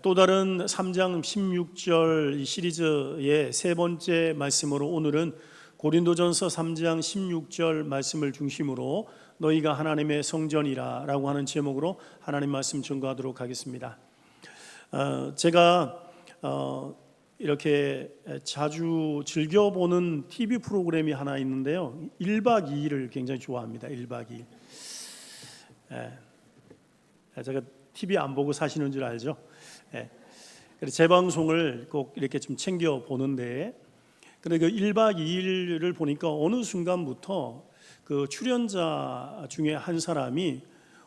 또 다른 3장 16절 시리즈의 세 번째 말씀으로 오늘은 고린도전서 3장 16절 말씀을 중심으로 너희가 하나님의 성전이라 라고 하는 제목으로 하나님 말씀 전거하도록 하겠습니다. 제가 이렇게 자주 즐겨보는 TV 프로그램이 하나 있는데요, 1박 2일을 굉장히 좋아합니다. 1박 2일. 제가 TV 안 보고 사시는 줄 알죠? 그래서 제 방송을 꼭 이렇게 좀 챙겨 보는데, 근데 그 1박 2일을 보니까 어느 순간부터 그 출연자 중에 한 사람이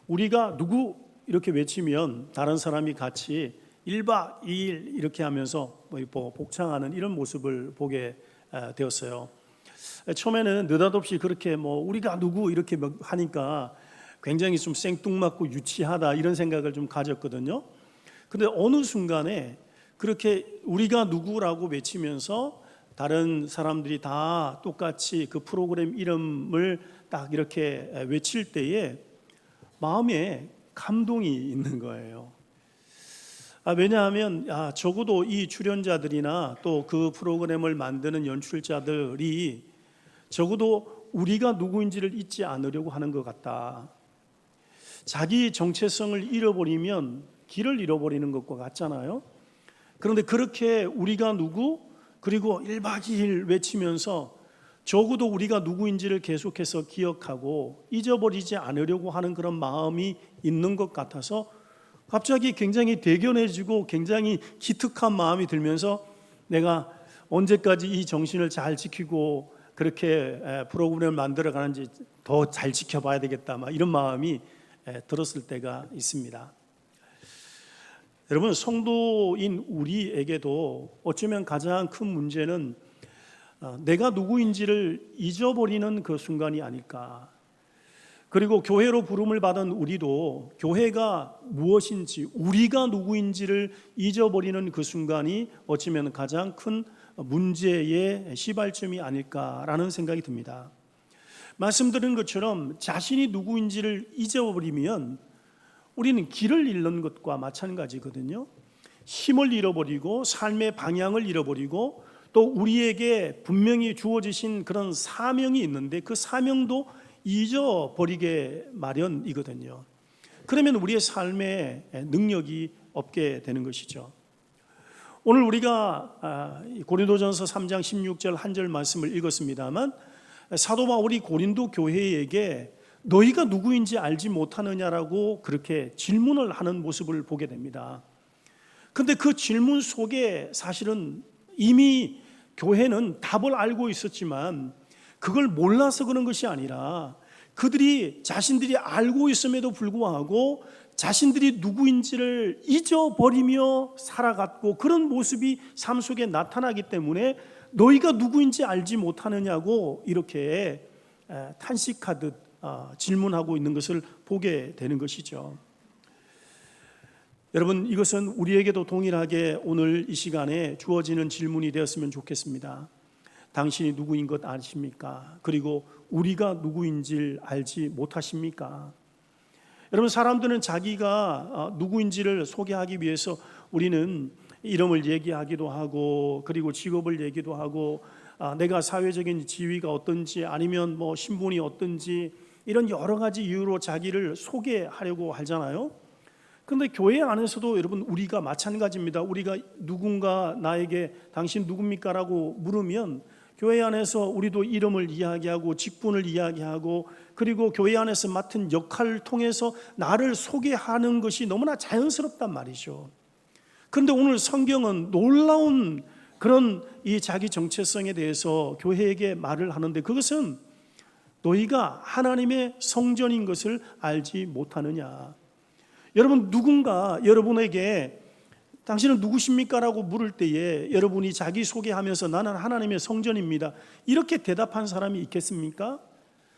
우리가 누구 이렇게 외치면 다른 사람이 같이 1박 2일 이렇게 하면서 뭐 복창하는 이런 모습을 보게 되었어요. 처음에는 느닷없이 그렇게 뭐 우리가 누구 이렇게 하니까 굉장히 좀 생뚱맞고 유치하다 이런 생각을 좀 가졌거든요. 근데 어느 순간에 그렇게 우리가 누구라고 외치면서 다른 사람들이 다 똑같이 그 프로그램 이름을 딱 이렇게 외칠 때에 마음에 감동이 있는 거예요. 왜냐하면 적어도 이 출연자들이나 또 그 프로그램을 만드는 연출자들이 적어도 우리가 누구인지를 잊지 않으려고 하는 것 같다. 자기 정체성을 잃어버리면 길을 잃어버리는 것과 같잖아요. 그런데 그렇게 우리가 누구, 그리고 1박 2일 외치면서 적어도 우리가 누구인지를 계속해서 기억하고 잊어버리지 않으려고 하는 그런 마음이 있는 것 같아서 갑자기 굉장히 대견해지고 굉장히 기특한 마음이 들면서 내가 언제까지 이 정신을 잘 지키고 그렇게 프로그램을 만들어 가는지 더 잘 지켜봐야 되겠다, 이런 마음이 들었을 때가 있습니다. 여러분, 성도인 우리에게도 어쩌면 가장 큰 문제는 내가 누구인지를 잊어버리는 그 순간이 아닐까. 그리고 교회로 부름을 받은 우리도 교회가 무엇인지, 우리가 누구인지를 잊어버리는 그 순간이 어쩌면 가장 큰 문제의 시발점이 아닐까라는 생각이 듭니다. 말씀드린 것처럼 자신이 누구인지를 잊어버리면 우리는 길을 잃는 것과 마찬가지거든요. 힘을 잃어버리고 삶의 방향을 잃어버리고 또 우리에게 분명히 주어지신 그런 사명이 있는데 그 사명도 잊어버리게 마련이거든요. 그러면 우리의 삶에 능력이 없게 되는 것이죠. 오늘 우리가 고린도전서 3장 16절 한 절 말씀을 읽었습니다만, 사도 바울이 고린도 교회에게 너희가 누구인지 알지 못하느냐라고 그렇게 질문을 하는 모습을 보게 됩니다. 그런데 그 질문 속에 사실은 이미 교회는 답을 알고 있었지만 그걸 몰라서 그런 것이 아니라 그들이 자신들이 알고 있음에도 불구하고 자신들이 누구인지를 잊어버리며 살아갔고 그런 모습이 삶 속에 나타나기 때문에 너희가 누구인지 알지 못하느냐고 이렇게 탄식하듯 질문하고 있는 것을 보게 되는 것이죠. 여러분, 이것은 우리에게도 동일하게 오늘 이 시간에 주어지는 질문이 되었으면 좋겠습니다. 당신이 누구인 것 아십니까? 그리고 우리가 누구인지를 알지 못하십니까? 여러분, 사람들은 자기가 누구인지를 소개하기 위해서 우리는 이름을 얘기하기도 하고 그리고 직업을 얘기도 하고 내가 사회적인 지위가 어떤지 아니면 뭐 신분이 어떤지 이런 여러 가지 이유로 자기를 소개하려고 하잖아요. 그런데 교회 안에서도 여러분 우리가 마찬가지입니다. 우리가 누군가 나에게 당신 누굽니까? 라고 물으면 교회 안에서 우리도 이름을 이야기하고 직분을 이야기하고 그리고 교회 안에서 맡은 역할을 통해서 나를 소개하는 것이 너무나 자연스럽단 말이죠. 그런데 오늘 성경은 놀라운 그런 이 자기 정체성에 대해서 교회에게 말을 하는데 그것은 너희가 하나님의 성전인 것을 알지 못하느냐. 여러분, 누군가 여러분에게 당신은 누구십니까? 라고 물을 때에 여러분이 자기소개하면서 나는 하나님의 성전입니다 이렇게 대답한 사람이 있겠습니까?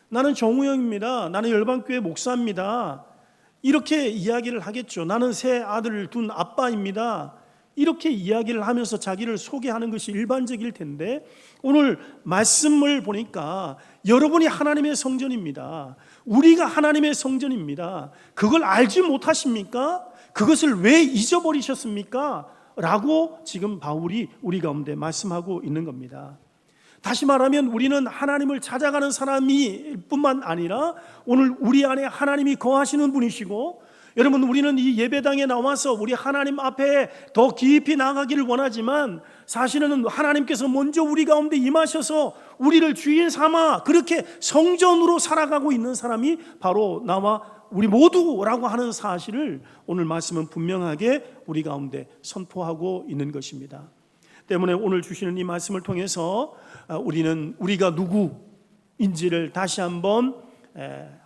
나는 정우영입니다. 나는 열방교회 목사입니다. 이렇게 이야기를 하겠죠. 나는 세 아들을 둔 아빠입니다. 이렇게 이야기를 하면서 자기를 소개하는 것이 일반적일 텐데 오늘 말씀을 보니까 여러분이 하나님의 성전입니다. 우리가 하나님의 성전입니다. 그걸 알지 못하십니까? 그것을 왜 잊어버리셨습니까? 라고 지금 바울이 우리 가운데 말씀하고 있는 겁니다. 다시 말하면 우리는 하나님을 찾아가는 사람이 뿐만 아니라 오늘 우리 안에 하나님이 거하시는 분이시고, 여러분, 우리는 이 예배당에 나와서 우리 하나님 앞에 더 깊이 나가기를 원하지만 사실은 하나님께서 먼저 우리 가운데 임하셔서 우리를 주인 삼아 그렇게 성전으로 살아가고 있는 사람이 바로 나와 우리 모두라고 하는 사실을 오늘 말씀은 분명하게 우리 가운데 선포하고 있는 것입니다. 때문에 오늘 주시는 이 말씀을 통해서 우리는 우리가 누구인지를 다시 한번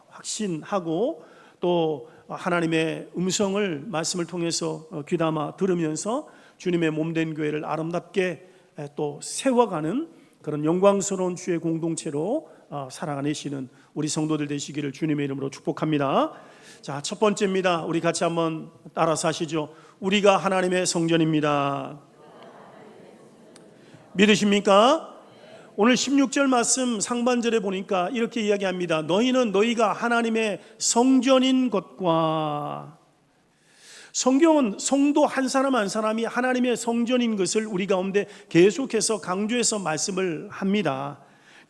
확신하고, 또 하나님의 음성을 말씀을 통해서 귀담아 들으면서 주님의 몸된 교회를 아름답게 또 세워가는 그런 영광스러운 주의 공동체로 살아가시는 우리 성도들 되시기를 주님의 이름으로 축복합니다. 자, 첫 번째입니다. 우리 같이 한번 따라서 하시죠. 우리가 하나님의 성전입니다. 믿으십니까? 오늘 16절 말씀 상반절에 보니까 이렇게 이야기합니다. 너희는 너희가 하나님의 성전인 것과, 성경은 성도 한 사람 한 사람이 하나님의 성전인 것을 우리 가운데 계속해서 강조해서 말씀을 합니다.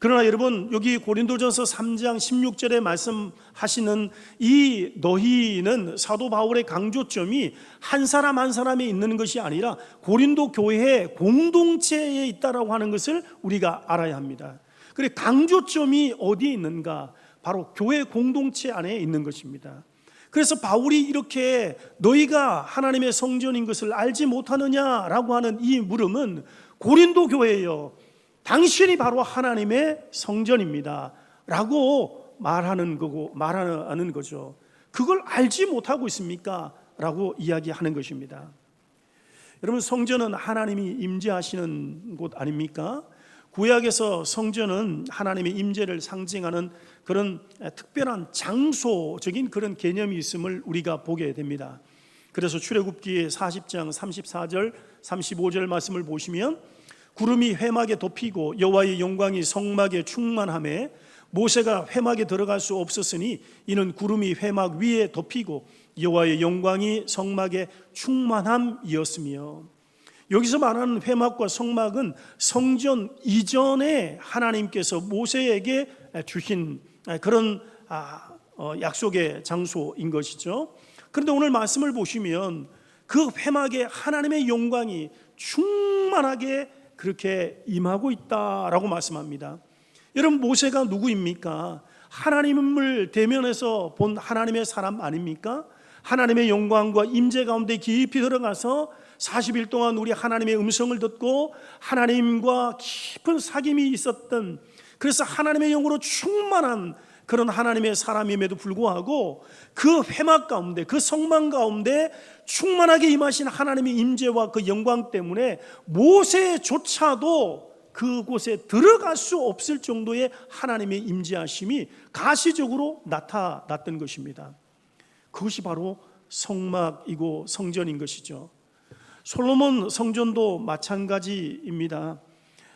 그러나 여러분, 여기 고린도전서 3장 16절에 말씀하시는 이 너희는 사도 바울의 강조점이 한 사람 한 사람에 있는 것이 아니라 고린도 교회의 공동체에 있다라고 하는 것을 우리가 알아야 합니다. 그래, 강조점이 어디에 있는가? 바로 교회 공동체 안에 있는 것입니다. 그래서 바울이 이렇게 너희가 하나님의 성전인 것을 알지 못하느냐라고 하는 이 물음은 고린도 교회예요, 당신이 바로 하나님의 성전입니다 라고 말하는 거죠. 그걸 알지 못하고 있습니까? 라고 이야기하는 것입니다. 여러분, 성전은 하나님이 임재하시는 곳 아닙니까? 구약에서 성전은 하나님의 임재를 상징하는 그런 특별한 장소적인 그런 개념이 있음을 우리가 보게 됩니다. 그래서 출애굽기 40장 34절 35절 말씀을 보시면, 구름이 회막에 덮이고 여호와의 영광이 성막에 충만하매 모세가 회막에 들어갈 수 없었으니 이는 구름이 회막 위에 덮이고 여호와의 영광이 성막에 충만함이었으며, 여기서 말하는 회막과 성막은 성전 이전에 하나님께서 모세에게 주신 그런 약속의 장소인 것이죠. 그런데 오늘 말씀을 보시면 그 회막에 하나님의 영광이 충만하게 그렇게 임하고 있다라고 말씀합니다. 여러분, 모세가 누구입니까? 하나님을 대면해서 본 하나님의 사람 아닙니까? 하나님의 영광과 임재 가운데 깊이 들어가서 40일 동안 우리 하나님의 음성을 듣고 하나님과 깊은 사귐이 있었던, 그래서 하나님의 영으로 충만한 그런 하나님의 사람임에도 불구하고 그 회막 가운데, 그 성막 가운데 충만하게 임하신 하나님의 임재와 그 영광 때문에 모세조차도 그곳에 들어갈 수 없을 정도의 하나님의 임재하심이 가시적으로 나타났던 것입니다. 그것이 바로 성막이고 성전인 것이죠. 솔로몬 성전도 마찬가지입니다.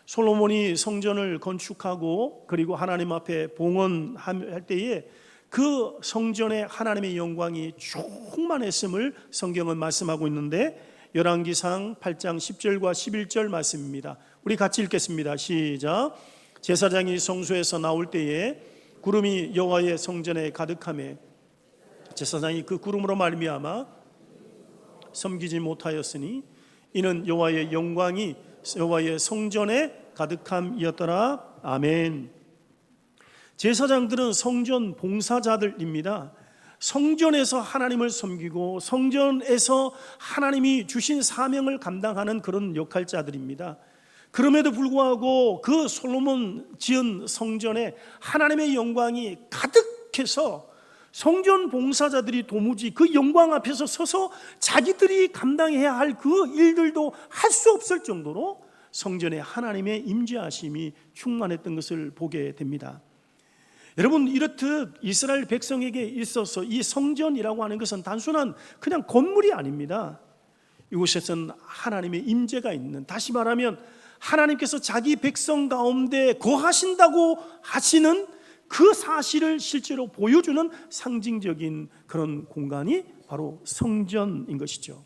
솔로몬이 성전을 건축하고 그리고 하나님 앞에 봉헌할 때에 그 성전에 하나님의 영광이 충만했음을 성경은 말씀하고 있는데, 열왕기상 8장 10절과 11절 말씀입니다. 우리 같이 읽겠습니다. 시작. 제사장이 성소에서 나올 때에 구름이 여호와의 성전에 가득하매 제사장이 그 구름으로 말미암아 섬기지 못하였으니 이는 여호와의 영광이 여호와의 성전에 가득함이었더라. 아멘. 제사장들은 성전 봉사자들입니다. 성전에서 하나님을 섬기고 성전에서 하나님이 주신 사명을 감당하는 그런 역할자들입니다. 그럼에도 불구하고 그 솔로몬 지은 성전에 하나님의 영광이 가득해서 성전 봉사자들이 도무지 그 영광 앞에서 서서 자기들이 감당해야 할 그 일들도 할 수 없을 정도로 성전에 하나님의 임재하심이 충만했던 것을 보게 됩니다. 여러분, 이렇듯 이스라엘 백성에게 있어서 이 성전이라고 하는 것은 단순한 그냥 건물이 아닙니다. 이곳에서는 하나님의 임재가 있는, 다시 말하면 하나님께서 자기 백성 가운데 거하신다고 하시는 그 사실을 실제로 보여주는 상징적인 그런 공간이 바로 성전인 것이죠.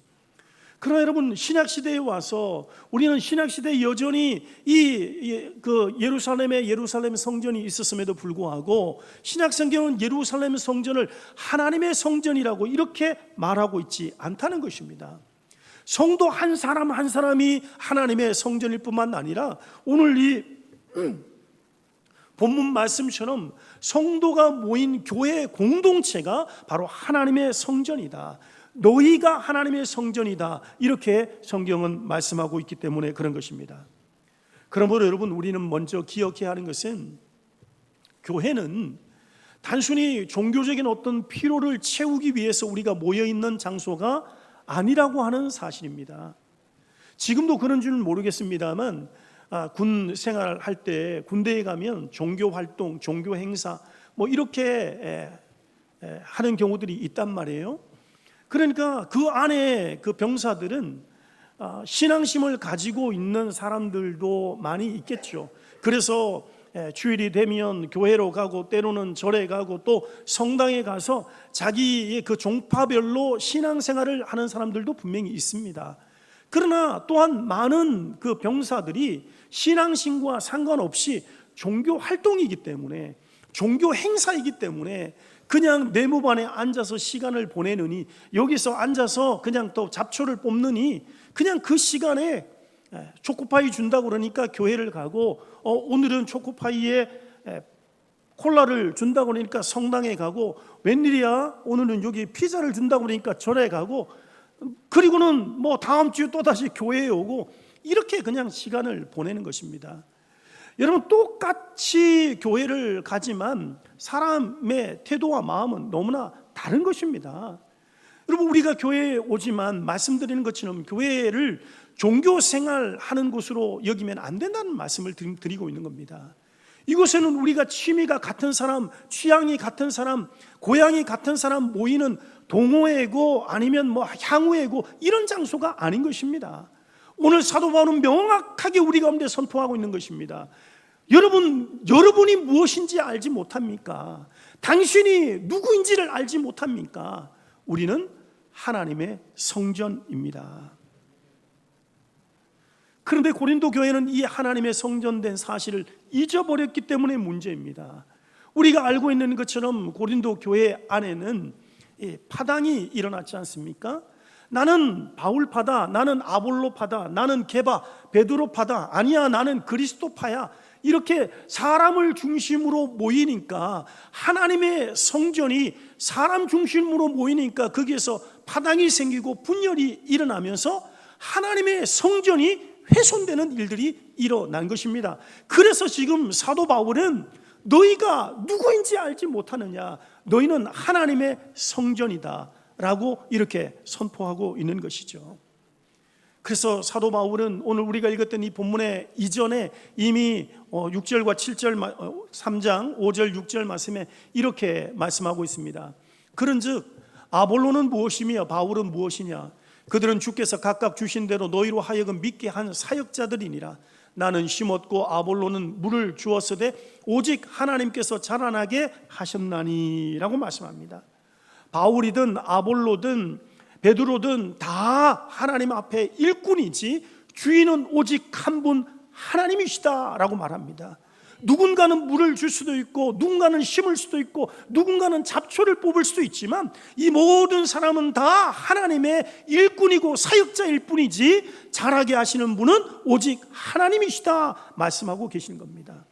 그러나 여러분, 신약시대에 와서 우리는 신약시대에 여전히 예루살렘 성전이 있었음에도 불구하고 신약성경은 예루살렘 성전을 하나님의 성전이라고 이렇게 말하고 있지 않다는 것입니다. 성도 한 사람 한 사람이 하나님의 성전일 뿐만 아니라 오늘 이 본문 말씀처럼 성도가 모인 교회 공동체가 바로 하나님의 성전이다, 너희가 하나님의 성전이다, 이렇게 성경은 말씀하고 있기 때문에 그런 것입니다. 그러므로 여러분, 우리는 먼저 기억해야 하는 것은 교회는 단순히 종교적인 어떤 피로를 채우기 위해서 우리가 모여있는 장소가 아니라고 하는 사실입니다. 지금도 그런 줄은 모르겠습니다만 군 생활할 때 군대에 가면 종교 활동, 종교 행사 이렇게 하는 경우들이 있단 말이에요. 그러니까 그 안에 그 병사들은 신앙심을 가지고 있는 사람들도 많이 있겠죠. 그래서 주일이 되면 교회로 가고 때로는 절에 가고 또 성당에 가서 자기의 그 종파별로 신앙생활을 하는 사람들도 분명히 있습니다. 그러나 또한 많은 그 병사들이 신앙심과 상관없이 종교 활동이기 때문에, 종교 행사이기 때문에 그냥 내무반에 앉아서 시간을 보내느니, 여기서 앉아서 그냥 또 잡초를 뽑느니 그냥 그 시간에 초코파이 준다고 그러니까 교회를 가고, 오늘은 초코파이에 콜라를 준다고 그러니까 성당에 가고, 웬일이야 오늘은 여기 피자를 준다고 그러니까 절에 가고, 그리고는 다음 주에 또다시 교회에 오고, 이렇게 그냥 시간을 보내는 것입니다. 여러분, 똑같이 교회를 가지만 사람의 태도와 마음은 너무나 다른 것입니다. 여러분, 우리가 교회에 오지만 말씀드리는 것처럼 교회를 종교생활하는 곳으로 여기면 안 된다는 말씀을 드리고 있는 겁니다. 이곳에는 우리가 취미가 같은 사람, 취향이 같은 사람, 고향이 같은 사람 모이는 동호회고 아니면 향후회고 이런 장소가 아닌 것입니다. 오늘 사도 바울은 명확하게 우리 가운데 선포하고 있는 것입니다. 여러분이 무엇인지 알지 못합니까? 당신이 누구인지를 알지 못합니까? 우리는 하나님의 성전입니다. 그런데 고린도 교회는 이 하나님의 성전된 사실을 잊어버렸기 때문에 문제입니다. 우리가 알고 있는 것처럼 고린도 교회 안에는 파당이 일어났지 않습니까? 나는 바울파다, 나는 아볼로파다, 나는 게바, 베드로파다, 아니야 나는 그리스도파야, 이렇게 사람을 중심으로 모이니까, 하나님의 성전이 사람 중심으로 모이니까 거기에서 파당이 생기고 분열이 일어나면서 하나님의 성전이 훼손되는 일들이 일어난 것입니다. 그래서 지금 사도 바울은 너희가 누구인지 알지 못하느냐, 너희는 하나님의 성전이다 라고 이렇게 선포하고 있는 것이죠. 그래서 사도 바울은 오늘 우리가 읽었던 이 본문의 이전에 이미 6절과 7절, 3장 5절 6절 말씀에 이렇게 말씀하고 있습니다. 그런즉 아볼로는 무엇이며 바울은 무엇이냐? 그들은 주께서 각각 주신 대로 너희로 하여금 믿게 한 사역자들이니라. 나는 심었고 아볼로는 물을 주었으되 오직 하나님께서 자라나게 하셨나니 라고 말씀합니다. 바울이든 아볼로든 베드로든 다 하나님 앞에 일꾼이지 주인은 오직 한 분 하나님이시다 라고 말합니다. 누군가는 물을 줄 수도 있고, 누군가는 심을 수도 있고, 누군가는 잡초를 뽑을 수도 있지만 이 모든 사람은 다 하나님의 일꾼이고 사역자일 뿐이지 자라게 하시는 분은 오직 하나님이시다 말씀하고 계시는 겁니다.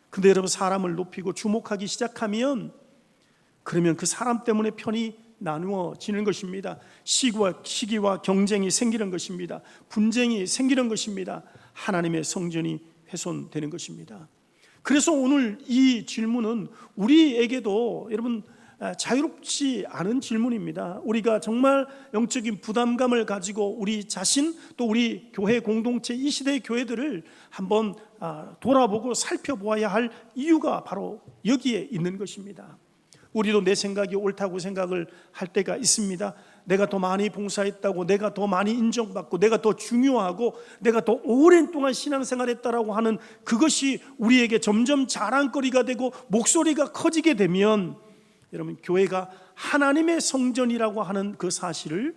근데 여러분, 사람을 높이고 주목하기 시작하면 그러면 그 사람 때문에 편이 나누어지는 것입니다. 시기와 경쟁이 생기는 것입니다. 분쟁이 생기는 것입니다. 하나님의 성전이 훼손되는 것입니다. 그래서 오늘 이 질문은 우리에게도 여러분 자유롭지 않은 질문입니다. 우리가 정말 영적인 부담감을 가지고 우리 자신 또 우리 교회 공동체, 이 시대의 교회들을 한번 돌아보고 살펴보아야 할 이유가 바로 여기에 있는 것입니다. 우리도 내 생각이 옳다고 생각을 할 때가 있습니다. 내가 더 많이 봉사했다고, 내가 더 많이 인정받고, 내가 더 중요하고, 내가 더 오랜 동안 신앙생활했다라고 하는 그것이 우리에게 점점 자랑거리가 되고 목소리가 커지게 되면, 여러분, 교회가 하나님의 성전이라고 하는 그 사실을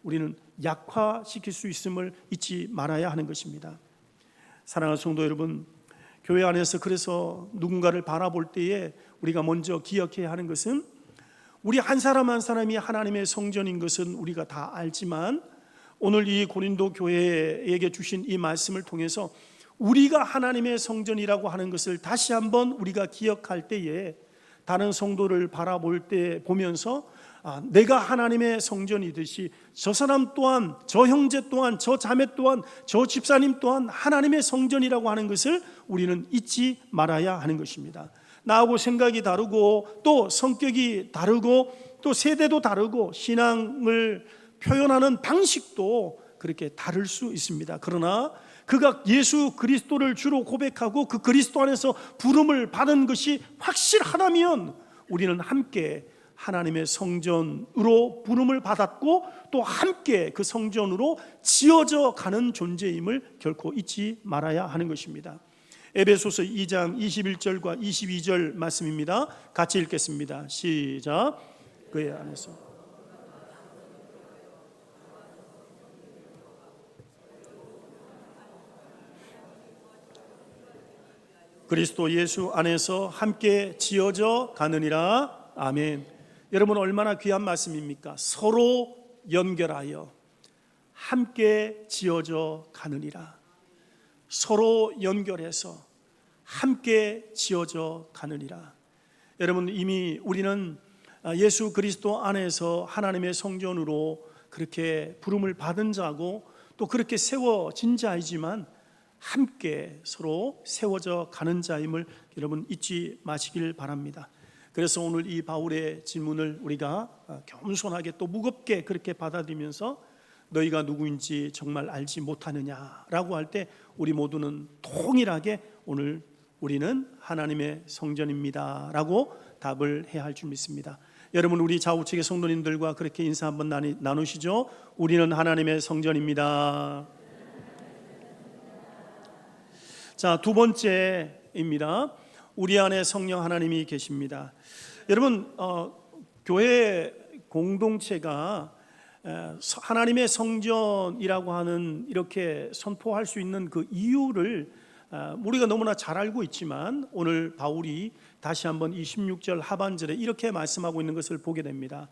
우리는 약화시킬 수 있음을 잊지 말아야 하는 것입니다. 사랑하는 성도 여러분, 교회 안에서 그래서 누군가를 바라볼 때에 우리가 먼저 기억해야 하는 것은, 우리 한 사람 한 사람이 하나님의 성전인 것은 우리가 다 알지만, 오늘 이 고린도 교회에게 주신 이 말씀을 통해서 우리가 하나님의 성전이라고 하는 것을 다시 한번 우리가 기억할 때에, 다른 성도를 바라볼 때 보면서 내가 하나님의 성전이듯이 저 사람 또한, 저 형제 또한, 저 자매 또한, 저 집사님 또한 하나님의 성전이라고 하는 것을 우리는 잊지 말아야 하는 것입니다. 나하고 생각이 다르고, 또 성격이 다르고, 또 세대도 다르고, 신앙을 표현하는 방식도 그렇게 다를 수 있습니다. 그러나 그가 예수 그리스도를 주로 고백하고 그 그리스도 안에서 부름을 받은 것이 확실하다면, 우리는 함께 하나님의 성전으로 부름을 받았고, 또 함께 그 성전으로 지어져 가는 존재임을 결코 잊지 말아야 하는 것입니다. 에베소서 2장 21절과 22절 말씀입니다. 같이 읽겠습니다. 시작. 그의 안에서 그리스도 예수 안에서 함께 지어져 가느니라. 아멘. 여러분, 얼마나 귀한 말씀입니까? 서로 연결하여 함께 지어져 가느니라. 서로 연결해서 함께 지어져 가느니라. 여러분, 이미 우리는 예수 그리스도 안에서 하나님의 성전으로 그렇게 부름을 받은 자고, 또 그렇게 세워진 자이지만 함께 서로 세워져 가는 자임을 여러분 잊지 마시길 바랍니다. 그래서 오늘 이 바울의 질문을 우리가 겸손하게 또 무겁게 그렇게 받아들이면서, 너희가 누구인지 정말 알지 못하느냐라고 할 때 우리 모두는 동일하게 오늘 우리는 하나님의 성전입니다 라고 답을 해야 할 줄 믿습니다. 여러분, 우리 좌우측의 성도님들과 그렇게 인사 한번 나누시죠. 우리는 하나님의 성전입니다. 자, 두 번째입니다. 우리 안에 성령 하나님이 계십니다. 여러분, 교회 공동체가 하나님의 성전이라고 하는, 이렇게 선포할 수 있는 그 이유를 우리가 너무나 잘 알고 있지만, 오늘 바울이 다시 한번 26절 하반절에 이렇게 말씀하고 있는 것을 보게 됩니다.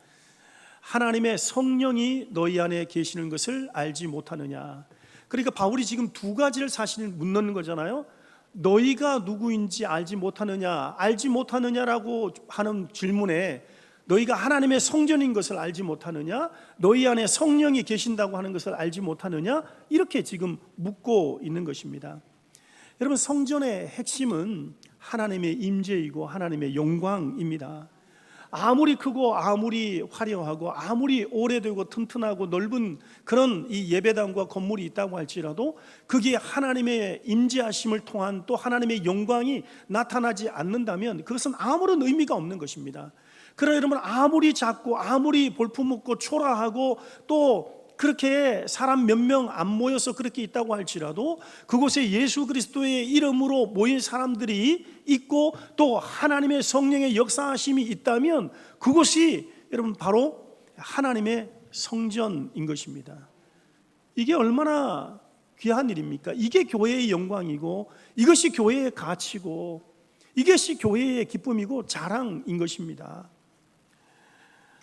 하나님의 성령이 너희 안에 계시는 것을 알지 못하느냐. 그러니까 바울이 지금 두 가지를 사실 묻는 거잖아요. 너희가 누구인지 알지 못하느냐, 알지 못하느냐라고 하는 질문에, 너희가 하나님의 성전인 것을 알지 못하느냐, 너희 안에 성령이 계신다고 하는 것을 알지 못하느냐, 이렇게 지금 묻고 있는 것입니다. 여러분, 성전의 핵심은 하나님의 임재이고 하나님의 영광입니다. 아무리 크고 아무리 화려하고 아무리 오래되고 튼튼하고 넓은 그런 이 예배당과 건물이 있다고 할지라도, 그게 하나님의 임재하심을 통한 또 하나님의 영광이 나타나지 않는다면 그것은 아무런 의미가 없는 것입니다. 그러나 여러분, 아무리 작고 아무리 볼품없고 초라하고 또 그렇게 사람 몇 명 안 모여서 그렇게 있다고 할지라도, 그곳에 예수 그리스도의 이름으로 모인 사람들이 있고 또 하나님의 성령의 역사하심이 있다면, 그곳이 여러분 바로 하나님의 성전인 것입니다. 이게 얼마나 귀한 일입니까? 이게 교회의 영광이고, 이것이 교회의 가치고, 이것이 교회의 기쁨이고 자랑인 것입니다.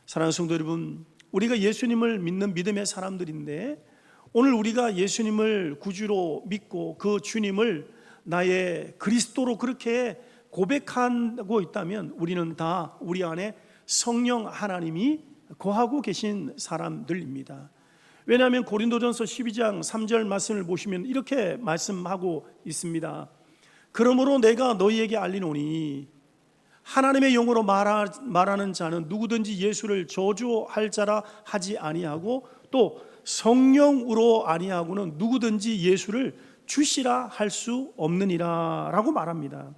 사랑하는 성도 여러분, 우리가 예수님을 믿는 믿음의 사람들인데, 오늘 우리가 예수님을 구주로 믿고 그 주님을 나의 그리스도로 그렇게 고백하고 있다면, 우리는 다 우리 안에 성령 하나님이 거하고 계신 사람들입니다. 왜냐하면 고린도전서 12장 3절 말씀을 보시면 이렇게 말씀하고 있습니다. 그러므로 내가 너희에게 알리노니, 하나님의 영으로 말하는 자는 누구든지 예수를 저주할 자라 하지 아니하고, 또 성령으로 아니하고는 누구든지 예수를 주시라 할 수 없느니라 라고 말합니다.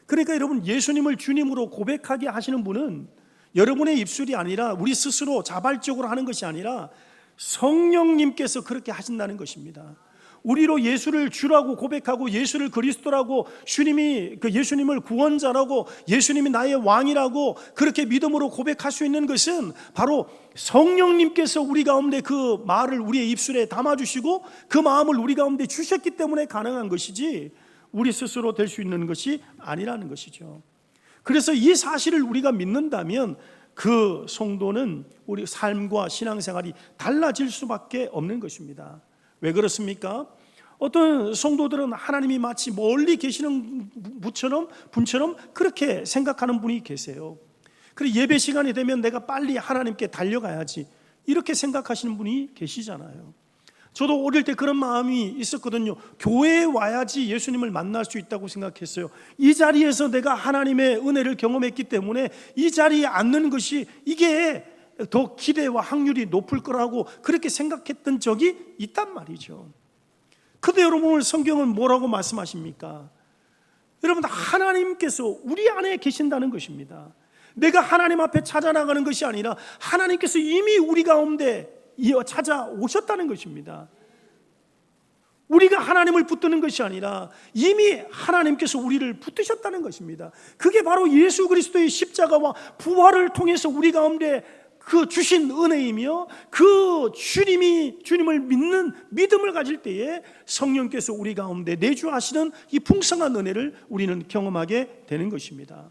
그러니까 여러분, 예수님을 주님으로 고백하게 하시는 분은 여러분의 입술이 아니라 우리 스스로 자발적으로 하는 것이 아니라 성령님께서 그렇게 하신다는 것입니다. 우리로 예수를 주라고 고백하고 예수를 그리스도라고 예수님을 구원자라고 예수님이 나의 왕이라고 그렇게 믿음으로 고백할 수 있는 것은 바로 성령님께서 우리 가운데 그 말을 우리의 입술에 담아주시고 그 마음을 우리 가운데 주셨기 때문에 가능한 것이지 우리 스스로 될 수 있는 것이 아니라는 것이죠. 그래서 이 사실을 우리가 믿는다면 그 성도는 우리 삶과 신앙생활이 달라질 수밖에 없는 것입니다. 왜 그렇습니까? 어떤 성도들은 하나님이 마치 멀리 계시는 분처럼 그렇게 생각하는 분이 계세요. 그리고 예배 시간이 되면 내가 빨리 하나님께 달려가야지 이렇게 생각하시는 분이 계시잖아요. 저도 어릴 때 그런 마음이 있었거든요. 교회에 와야지 예수님을 만날 수 있다고 생각했어요. 이 자리에서 내가 하나님의 은혜를 경험했기 때문에 이 자리에 앉는 것이 이게 더 기대와 확률이 높을 거라고 그렇게 생각했던 적이 있단 말이죠. 근데 여러분 오늘 성경은 뭐라고 말씀하십니까? 여러분 하나님께서 우리 안에 계신다는 것입니다. 내가 하나님 앞에 찾아나가는 것이 아니라 하나님께서 이미 우리 가운데 찾아오셨다는 것입니다. 우리가 하나님을 붙드는 것이 아니라 이미 하나님께서 우리를 붙드셨다는 것입니다. 그게 바로 예수 그리스도의 십자가와 부활을 통해서 우리 가운데 그 주신 은혜이며 그 주님을 믿는 믿음을 가질 때에 성령께서 우리 가운데 내주하시는 이 풍성한 은혜를 우리는 경험하게 되는 것입니다.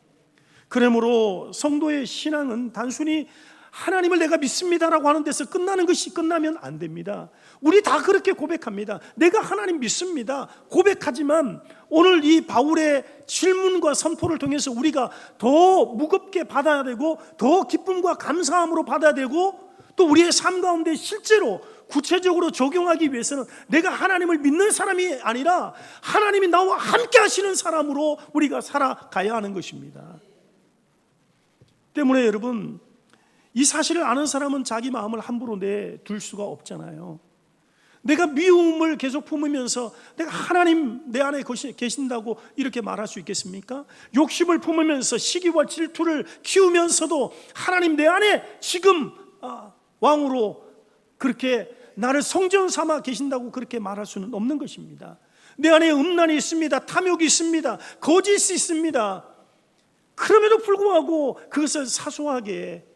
그러므로 성도의 신앙은 단순히 하나님을 내가 믿습니다라고 하는 데서 끝나면 안 됩니다. 우리 다 그렇게 고백합니다. 내가 하나님 믿습니다 고백하지만 오늘 이 바울의 질문과 선포를 통해서 우리가 더 무겁게 받아야 되고 더 기쁨과 감사함으로 받아야 되고 또 우리의 삶 가운데 실제로 구체적으로 적용하기 위해서는 내가 하나님을 믿는 사람이 아니라 하나님이 나와 함께 하시는 사람으로 우리가 살아가야 하는 것입니다. 때문에 여러분 이 사실을 아는 사람은 자기 마음을 함부로 내둘 수가 없잖아요. 내가 미움을 계속 품으면서 내가 하나님 내 안에 계신다고 이렇게 말할 수 있겠습니까? 욕심을 품으면서 시기와 질투를 키우면서도 하나님 내 안에 지금 왕으로 그렇게 나를 성전 삼아 계신다고 그렇게 말할 수는 없는 것입니다. 내 안에 음란이 있습니다. 탐욕이 있습니다. 거짓이 있습니다. 그럼에도 불구하고 그것을 사소하게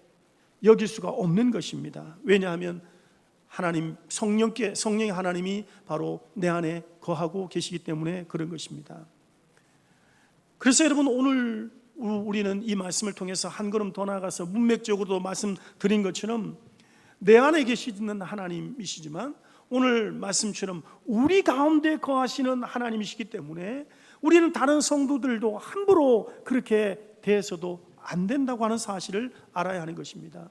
여길 수가 없는 것입니다. 왜냐하면 성령의 하나님이 바로 내 안에 거하고 계시기 때문에 그런 것입니다. 그래서 여러분 오늘 우리는 이 말씀을 통해서 한 걸음 더 나아가서 문맥적으로도 말씀드린 것처럼 내 안에 계시는 하나님이시지만 오늘 말씀처럼 우리 가운데 거하시는 하나님이시기 때문에 우리는 다른 성도들도 함부로 그렇게 대해서도 안 된다고 하는 사실을 알아야 하는 것입니다.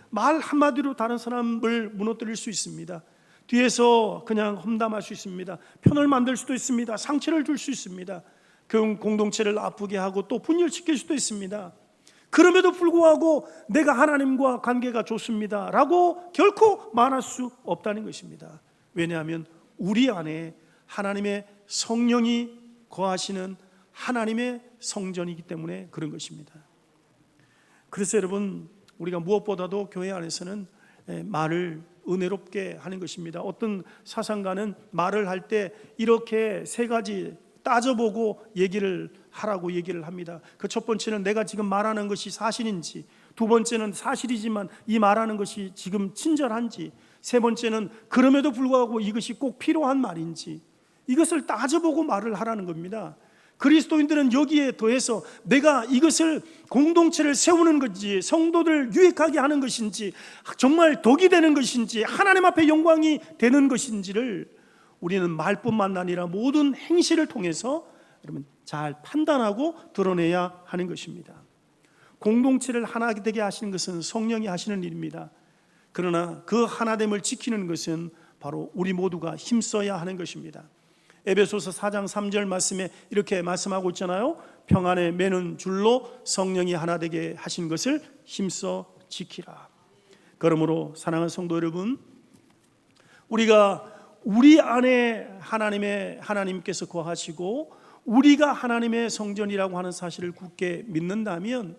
말 한마디로 다른 사람을 무너뜨릴 수 있습니다. 뒤에서 그냥 험담할 수 있습니다. 편을 만들 수도 있습니다. 상처를 줄 수 있습니다. 공동체를 아프게 하고 또 분열시킬 수도 있습니다. 그럼에도 불구하고 내가 하나님과 관계가 좋습니다 라고 결코 말할 수 없다는 것입니다. 왜냐하면 우리 안에 하나님의 성령이 거하시는 하나님의 성전이기 때문에 그런 것입니다. 그래서 여러분 우리가 무엇보다도 교회 안에서는 말을 은혜롭게 하는 것입니다. 어떤 사상가는 말을 할 때 이렇게 세 가지 따져보고 얘기를 하라고 얘기를 합니다. 그 첫 번째는 내가 지금 말하는 것이 사실인지, 두 번째는 사실이지만 이 말하는 것이 지금 친절한지, 세 번째는 그럼에도 불구하고 이것이 꼭 필요한 말인지, 이것을 따져보고 말을 하라는 겁니다. 그리스도인들은 여기에 더해서 내가 이것을 공동체를 세우는 것인지, 성도들 유익하게 하는 것인지, 정말 덕이 되는 것인지, 하나님 앞에 영광이 되는 것인지를 우리는 말뿐만 아니라 모든 행실을 통해서 여러분 잘 판단하고 드러내야 하는 것입니다. 공동체를 하나 되게 하시는 것은 성령이 하시는 일입니다. 그러나 그 하나됨을 지키는 것은 바로 우리 모두가 힘써야 하는 것입니다. 에베소서 4장 3절 말씀에 이렇게 말씀하고 있잖아요. 평안에 매는 줄로 성령이 하나 되게 하신 것을 힘써 지키라. 그러므로 사랑하는 성도 여러분, 우리가 우리 안에 하나님께서 거하시고 우리가 하나님의 성전이라고 하는 사실을 굳게 믿는다면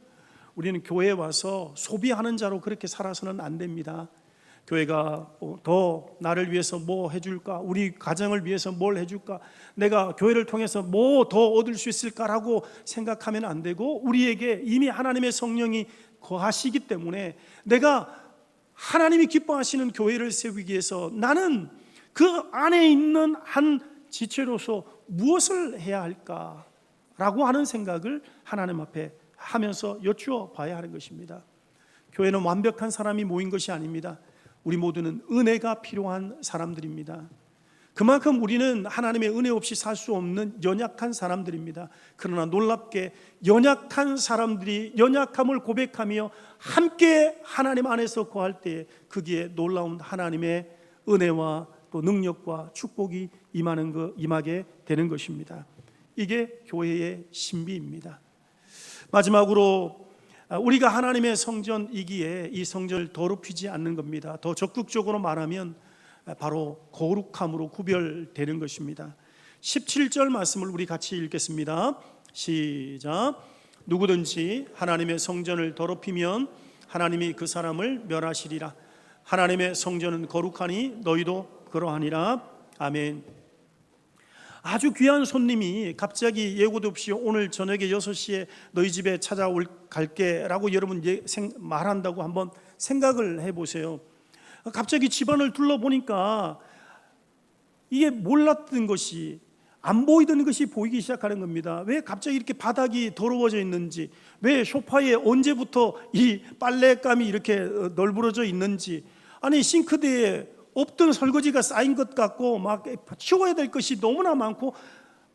우리는 교회에 와서 소비하는 자로 그렇게 살아서는 안 됩니다. 교회가 더 나를 위해서 뭐 해줄까, 우리 가정을 위해서 뭘 해줄까, 내가 교회를 통해서 뭐 더 얻을 수 있을까라고 생각하면 안 되고, 우리에게 이미 하나님의 성령이 거하시기 때문에 내가 하나님이 기뻐하시는 교회를 세우기 위해서 나는 그 안에 있는 한 지체로서 무엇을 해야 할까라고 하는 생각을 하나님 앞에 하면서 여쭈어 봐야 하는 것입니다. 교회는 완벽한 사람이 모인 것이 아닙니다. 우리 모두는 은혜가 필요한 사람들입니다. 그만큼 우리는 하나님의 은혜 없이 살 수 없는 연약한 사람들입니다. 그러나 놀랍게 연약한 사람들이 연약함을 고백하며 함께 하나님 안에서 거할 때에 거기에 놀라운 하나님의 은혜와 또 능력과 축복이 임하게 되는 것입니다. 이게 교회의 신비입니다. 마지막으로 우리가 하나님의 성전이기에 이 성전을 더럽히지 않는 겁니다. 더 적극적으로 말하면 바로 거룩함으로 구별되는 것입니다. 17절 말씀을 우리 같이 읽겠습니다. 시작. 누구든지 하나님의 성전을 더럽히면 하나님이 그 사람을 멸하시리라. 하나님의 성전은 거룩하니 너희도 그러하니라. 아멘. 아주 귀한 손님이 갑자기 예고도 없이 오늘 저녁에 6시에 너희 집에 갈게 라고 여러분 말한다고 한번 생각을 해보세요. 갑자기 집안을 둘러보니까 이게 몰랐던 것이, 안 보이던 것이 보이기 시작하는 겁니다. 왜 갑자기 이렇게 바닥이 더러워져 있는지, 왜 소파에 언제부터 이 빨랫감이 이렇게 널브러져 있는지, 아니 싱크대에 없던 설거지가 쌓인 것 같고 막 치워야 될 것이 너무나 많고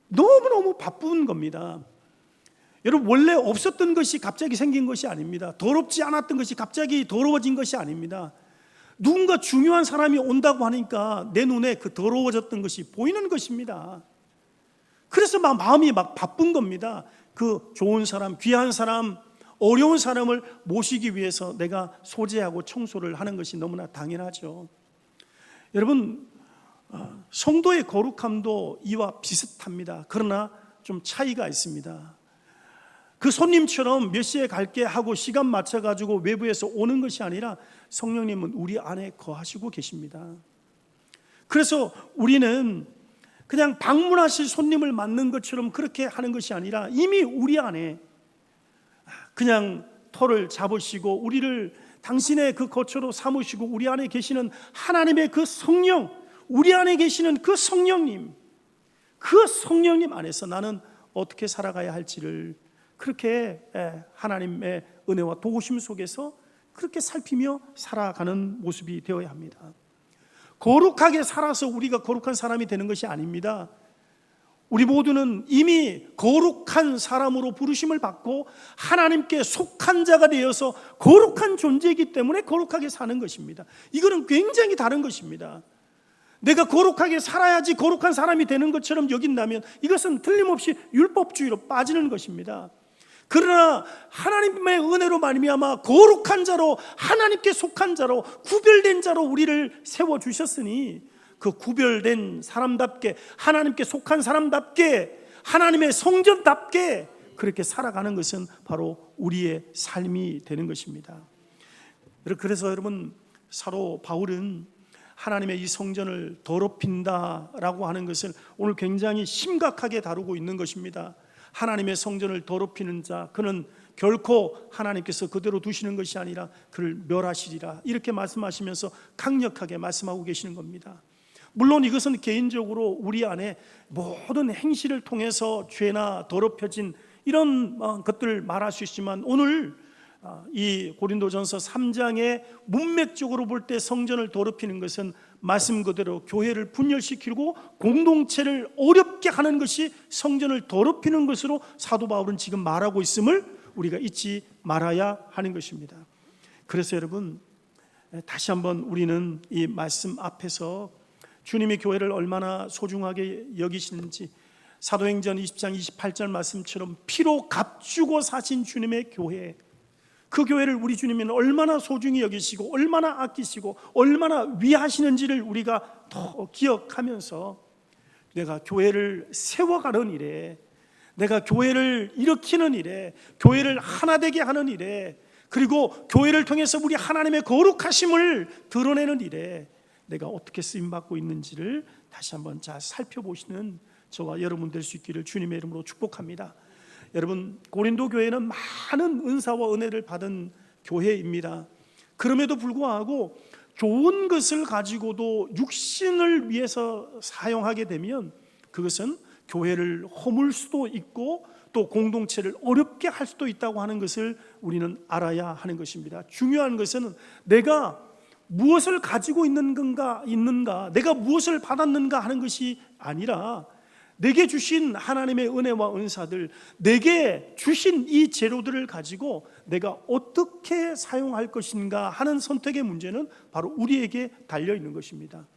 너무너무 바쁜 겁니다. 여러분, 원래 없었던 것이 갑자기 생긴 것이 아닙니다. 더럽지 않았던 것이 갑자기 더러워진 것이 아닙니다. 누군가 중요한 사람이 온다고 하니까 내 눈에 그 더러워졌던 것이 보이는 것입니다. 그래서 마음이 막 바쁜 겁니다. 그 좋은 사람, 귀한 사람, 어려운 사람을 모시기 위해서 내가 소재하고 청소를 하는 것이 너무나 당연하죠. 여러분, 성도의 거룩함도 이와 비슷합니다. 그러나 좀 차이가 있습니다. 그 손님처럼 몇 시에 갈게 하고 시간 맞춰가지고 외부에서 오는 것이 아니라 성령님은 우리 안에 거하시고 계십니다. 그래서 우리는 그냥 방문하실 손님을 맞는 것처럼 그렇게 하는 것이 아니라 이미 우리 안에 그냥 터를 잡으시고 우리를 당신의 그 거처로 삼으시고 우리 안에 계시는 하나님의 그 성령, 우리 안에 계시는 그 성령님, 그 성령님 안에서 나는 어떻게 살아가야 할지를 그렇게 하나님의 은혜와 도우심 속에서 그렇게 살피며 살아가는 모습이 되어야 합니다. 거룩하게 살아서 우리가 거룩한 사람이 되는 것이 아닙니다. 우리 모두는 이미 거룩한 사람으로 부르심을 받고 하나님께 속한 자가 되어서 거룩한 존재이기 때문에 거룩하게 사는 것입니다. 이거는 굉장히 다른 것입니다. 내가 거룩하게 살아야지 거룩한 사람이 되는 것처럼 여긴다면 이것은 틀림없이 율법주의로 빠지는 것입니다. 그러나 하나님의 은혜로 말미암아 거룩한 자로, 하나님께 속한 자로, 구별된 자로 우리를 세워주셨으니 그 구별된 사람답게, 하나님께 속한 사람답게, 하나님의 성전답게 그렇게 살아가는 것은 바로 우리의 삶이 되는 것입니다. 그래서 여러분, 사도 바울은 하나님의 이 성전을 더럽힌다라고 하는 것을 오늘 굉장히 심각하게 다루고 있는 것입니다. 하나님의 성전을 더럽히는 자, 그는 결코 하나님께서 그대로 두시는 것이 아니라 그를 멸하시리라, 이렇게 말씀하시면서 강력하게 말씀하고 계시는 겁니다. 물론 이것은 개인적으로 우리 안에 모든 행실을 통해서 죄나 더럽혀진 이런 것들을 말할 수 있지만, 오늘 이 고린도전서 3장에 문맥적으로 볼 때 성전을 더럽히는 것은 말씀 그대로 교회를 분열시키고 공동체를 어렵게 하는 것이 성전을 더럽히는 것으로 사도 바울은 지금 말하고 있음을 우리가 잊지 말아야 하는 것입니다. 그래서 여러분, 다시 한번 우리는 이 말씀 앞에서 주님이 교회를 얼마나 소중하게 여기시는지, 사도행전 20장 28절 말씀처럼 피로 값주고 사신 주님의 교회, 그 교회를 우리 주님은 얼마나 소중히 여기시고 얼마나 아끼시고 얼마나 위하시는지를 우리가 더 기억하면서 내가 교회를 세워가는 일에 내가 교회를 일으키는 일에, 교회를 하나 되게 하는 일에, 그리고 교회를 통해서 우리 하나님의 거룩하심을 드러내는 일에 내가 어떻게 쓰임받고 있는지를 다시 한번 잘 살펴보시는 저와 여러분 될 수 있기를 주님의 이름으로 축복합니다. 여러분, 고린도 교회는 많은 은사와 은혜를 받은 교회입니다. 그럼에도 불구하고 좋은 것을 가지고도 육신을 위해서 사용하게 되면 그것은 교회를 허물 수도 있고 또 공동체를 어렵게 할 수도 있다고 하는 것을 우리는 알아야 하는 것입니다. 중요한 것은 내가 무엇을 가지고 있는가, 내가 무엇을 받았는가 하는 것이 아니라 내게 주신 하나님의 은혜와 은사들, 내게 주신 이 재료들을 가지고 내가 어떻게 사용할 것인가 하는 선택의 문제는 바로 우리에게 달려 있는 것입니다.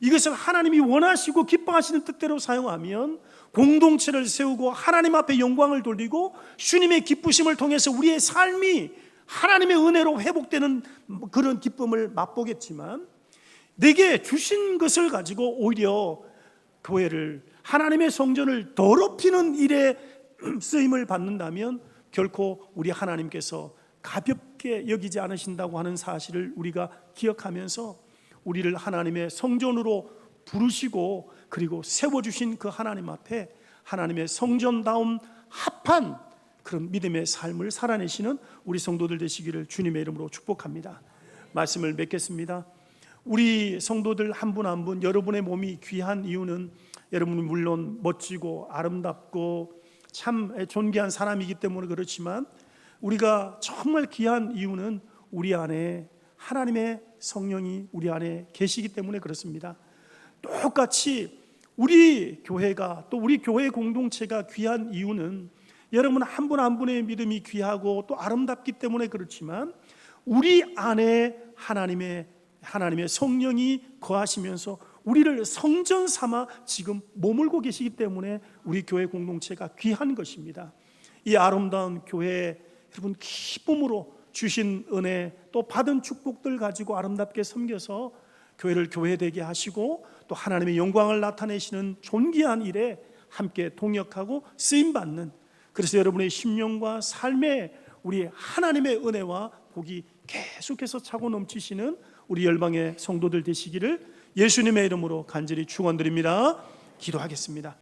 이것을 하나님이 원하시고 기뻐하시는 뜻대로 사용하면 공동체를 세우고 하나님 앞에 영광을 돌리고 주님의 기쁘심을 통해서 우리의 삶이 하나님의 은혜로 회복되는 그런 기쁨을 맛보겠지만, 내게 주신 것을 가지고 오히려 교회를, 하나님의 성전을 더럽히는 일에 쓰임을 받는다면 결코 우리 하나님께서 가볍게 여기지 않으신다고 하는 사실을 우리가 기억하면서 우리를 하나님의 성전으로 부르시고 그리고 세워주신 그 하나님 앞에 하나님의 성전다움 합한 그런 믿음의 삶을 살아내시는 우리 성도들 되시기를 주님의 이름으로 축복합니다. 말씀을 맺겠습니다. 우리 성도들 한 분 한 분, 여러분의 몸이 귀한 이유는 여러분은 물론 멋지고 아름답고 참 존귀한 사람이기 때문에 그렇지만, 우리가 정말 귀한 이유는 우리 안에 하나님의 성령이 우리 안에 계시기 때문에 그렇습니다. 똑같이 우리 교회가, 또 우리 교회 공동체가 귀한 이유는 여러분 한 분 한 분의 믿음이 귀하고 또 아름답기 때문에 그렇지만, 우리 안에 하나님의 성령이 거하시면서 우리를 성전 삼아 지금 머물고 계시기 때문에 우리 교회 공동체가 귀한 것입니다. 이 아름다운 교회, 여러분 기쁨으로 주신 은혜 또 받은 축복들 가지고 아름답게 섬겨서 교회를 교회되게 하시고 또 하나님의 영광을 나타내시는 존귀한 일에 함께 동역하고 쓰임받는, 그래서 여러분의 심령과 삶에 우리 하나님의 은혜와 복이 계속해서 차고 넘치시는 우리 열방의 성도들 되시기를 예수님의 이름으로 간절히 축원드립니다. 기도하겠습니다.